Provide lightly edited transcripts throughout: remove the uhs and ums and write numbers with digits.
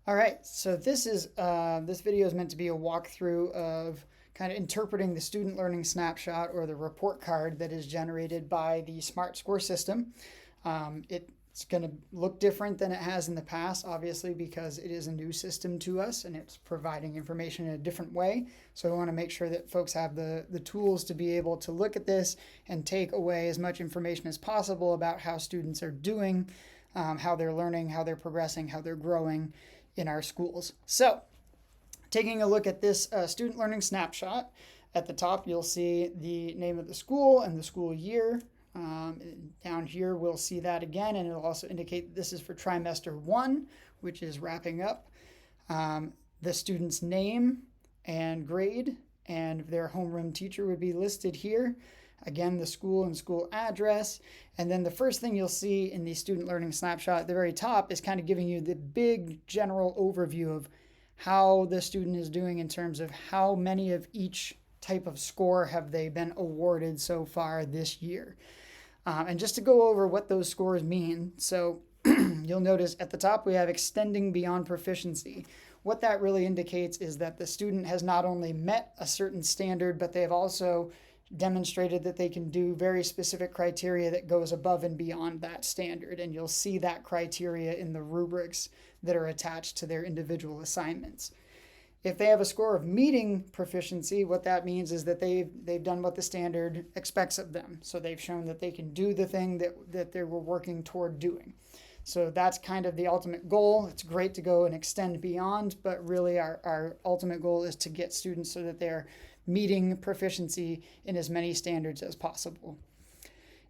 All right, so this video is meant to be a walkthrough of kind of interpreting the student learning snapshot or the report card that is generated by the SmartScore system. It's going to look different than it has in the past, obviously, because it is a new system to us and it's providing information in a different way. So we want to make sure that folks have the tools to be able to look at this and take away as much information as possible about how students are doing, how they're learning, how they're progressing, how they're growing in our schools. So taking a look at this student learning snapshot, at the top you'll see the name of the school and the school year. Down here we'll see that again, and it'll also indicate that this is for trimester 1, which is wrapping up. The student's name and grade and their homeroom teacher would be listed here. Again, the school and school address. And then the first thing you'll see in the student learning snapshot at the very top is kind of giving you the big general overview of how the student is doing in terms of how many of each type of score have they been awarded so far this year. And just to go over what those scores mean, so you'll notice at the top we have extending beyond proficiency. What that really indicates is that the student has not only met a certain standard, but they have also demonstrated that they can do very specific criteria that goes above and beyond that standard. And you'll see that criteria in the rubrics that are attached to their individual assignments. If they have a score of meeting proficiency, what that means is that they've done what the standard expects of them. So they've shown that they can do the thing that they were working toward doing. So that's kind of the ultimate goal. It's great to go and extend beyond, but really our ultimate goal is to get students so that they're meeting proficiency in as many standards as possible.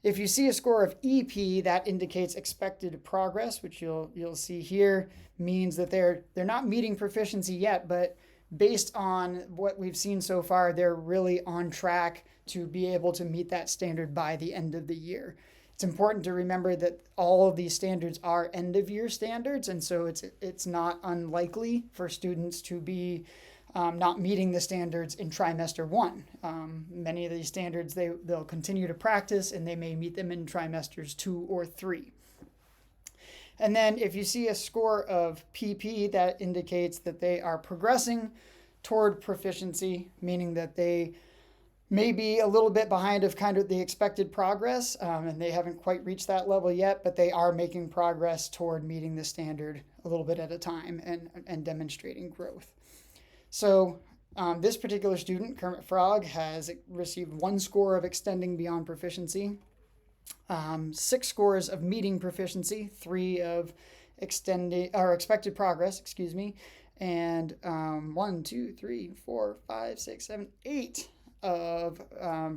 If you see a score of EP, that indicates expected progress, which you'll see here, means that they're not meeting proficiency yet, but based on what we've seen so far, they're really on track to be able to meet that standard by the end of the year. It's important to remember that all of these standards are end of year standards, and so it's not unlikely for students to be not meeting the standards in trimester 1. Many of these standards they'll continue to practice, and they may meet them in trimesters 2 or 3. And then if you see a score of PP, that indicates that they are progressing toward proficiency, meaning that they may be a little bit behind of kind of the expected progress, and they haven't quite reached that level yet, but they are making progress toward meeting the standard a little bit at a time and demonstrating growth. So this particular student, Kermit Frog, has received 1 score of extending beyond proficiency, 6 scores of meeting proficiency, 3 of expected progress, and 1, 2, 3, 4, 5, 6, 7, 8 of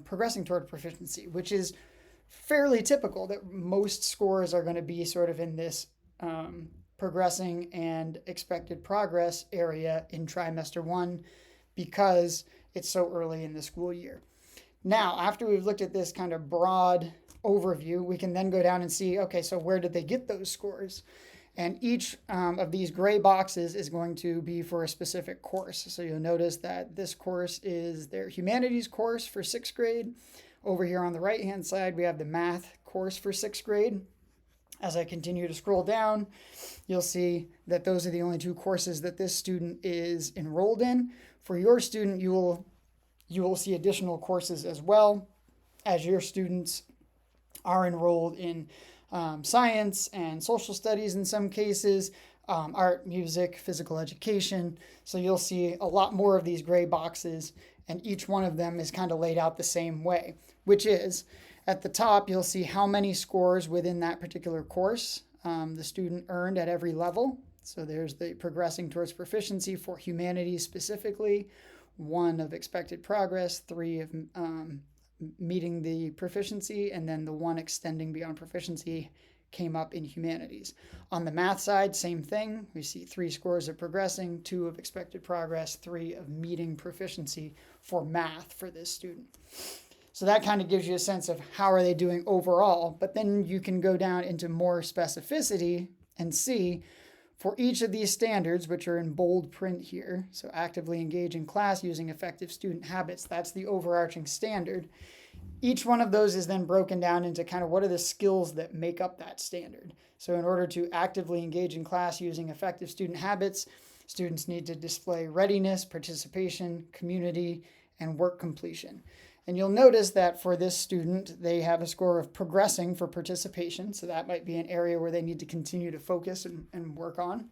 progressing toward proficiency, which is fairly typical that most scores are going to be sort of in this progressing and expected progress area in trimester 1 because it's so early in the school year. Now, after we've looked at this kind of broad overview, we can then go down and see, okay, so where did they get those scores? And each of these gray boxes is going to be for a specific course. So you'll notice that this course is their humanities course for 6th grade. Over here on the right-hand side, we have the math course for 6th grade. As I continue to scroll down, you'll see that those are the only 2 courses that this student is enrolled in. For your student, you will see additional courses as well, as your students are enrolled in science and social studies in some cases, art, music, physical education. So you'll see a lot more of these gray boxes, and each one of them is kind of laid out the same way, which is at the top, you'll see how many scores within that particular course the student earned at every level. So there's the progressing towards proficiency for humanities specifically, 1 of expected progress, 3 of meeting the proficiency, and then the 1 extending beyond proficiency came up in humanities. On the math side, same thing. We see 3 scores of progressing, 2 of expected progress, 3 of meeting proficiency for math for this student. So that kind of gives you a sense of how are they doing overall, but then you can go down into more specificity and see for each of these standards, which are in bold print here, so actively engage in class using effective student habits, that's the overarching standard. Each one of those is then broken down into kind of what are the skills that make up that standard. So in order to actively engage in class using effective student habits, students need to display readiness, participation, community, and work completion. And you'll notice that for this student, they have a score of progressing for participation. So that might be an area where they need to continue to focus and work on.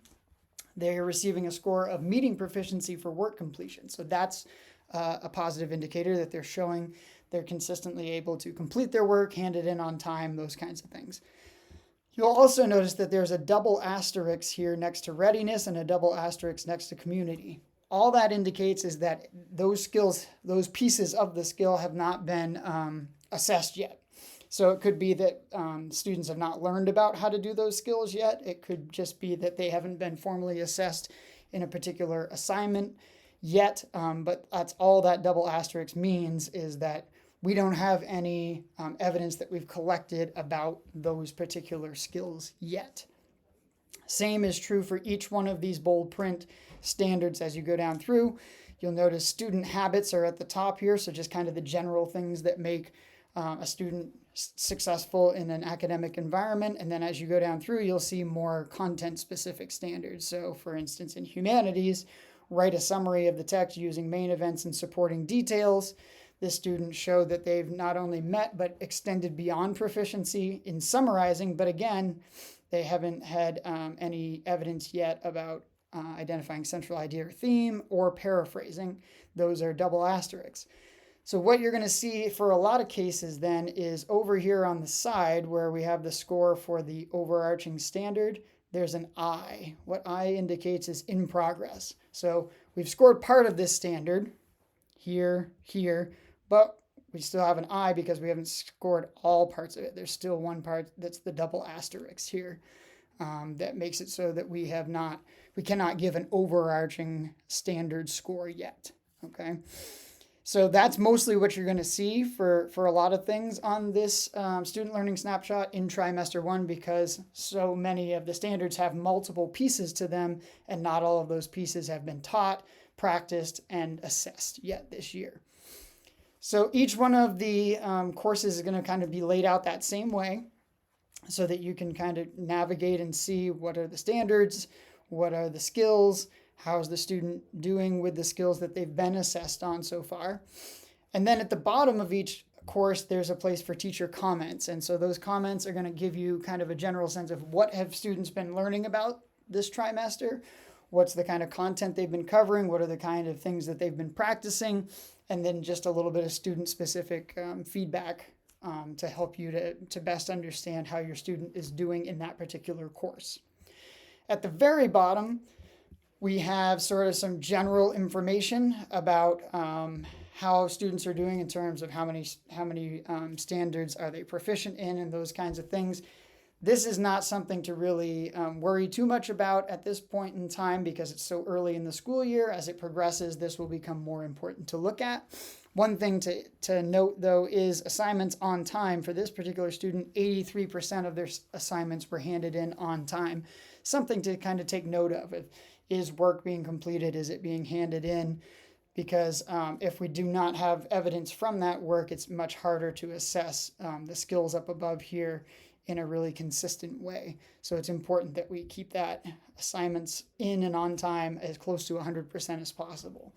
They're receiving a score of meeting proficiency for work completion. So that's a positive indicator that they're showing they're consistently able to complete their work, hand it in on time, those kinds of things. You'll also notice that there's a double asterisk here next to readiness and a double asterisk next to community. All that indicates is that those skills, those pieces of the skill have not been assessed yet. So it could be that students have not learned about how to do those skills yet. It could just be that they haven't been formally assessed in a particular assignment yet. But that's all that double asterisk means, is that we don't have any evidence that we've collected about those particular skills yet. Same is true for each one of these bold print standards as you go down through. You'll notice student habits are at the top here, so just kind of the general things that make a student successful in an academic environment. And then as you go down through, you'll see more content-specific standards. So for instance, in humanities, write a summary of the text using main events and supporting details. This student showed that they've not only met but extended beyond proficiency in summarizing, but again, they haven't had any evidence yet about identifying central idea or theme or paraphrasing. Those are double asterisks. So what you're going to see for a lot of cases then is over here on the side where we have the score for the overarching standard, there's an I. What I indicates is in progress. So we've scored part of this standard here, but we still have an I because we haven't scored all parts of it. There's still one part that's the double asterisk here that makes it so that we cannot give an overarching standard score yet. Okay. So that's mostly what you're going to see for a lot of things on this student learning snapshot in trimester 1, because so many of the standards have multiple pieces to them and not all of those pieces have been taught, practiced, and assessed yet this year. So each one of the courses is going to kind of be laid out that same way so that you can kind of navigate and see what are the standards, what are the skills, how's the student doing with the skills that they've been assessed on so far. And then at the bottom of each course, there's a place for teacher comments. And so those comments are going to give you kind of a general sense of what have students been learning about this trimester, what's the kind of content they've been covering, what are the kind of things that they've been practicing, and then just a little bit of student-specific feedback to help you to best understand how your student is doing in that particular course. At the very bottom, we have sort of some general information about how students are doing in terms of how many standards are they proficient in and those kinds of things. This is not something to really worry too much about at this point in time because it's so early in the school year. As it progresses, this will become more important to look at. One thing to note, though, is assignments on time. For this particular student, 83% of their assignments were handed in on time. Something to kind of take note of. Is work being completed? Is it being handed in? Because if we do not have evidence from that work, it's much harder to assess the skills up above here in a really consistent way. So it's important that we keep that assignments in and on time as close to 100% as possible.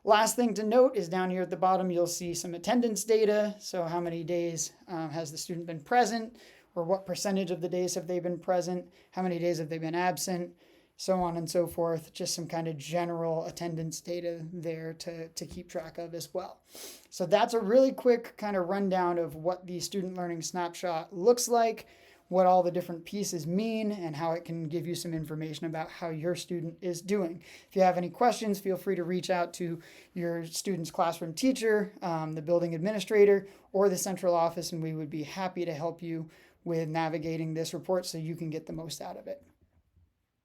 Last thing to note is down here at the bottom, you'll see some attendance data. So how many days has the student been present, or what percentage of the days have they been present? How many days have they been absent? So on and so forth, just some kind of general attendance data there to keep track of as well. So that's a really quick kind of rundown of what the student learning snapshot looks like, what all the different pieces mean, and how it can give you some information about how your student is doing. If you have any questions, feel free to reach out to your student's classroom teacher, the building administrator, or the central office, and we would be happy to help you with navigating this report so you can get the most out of it.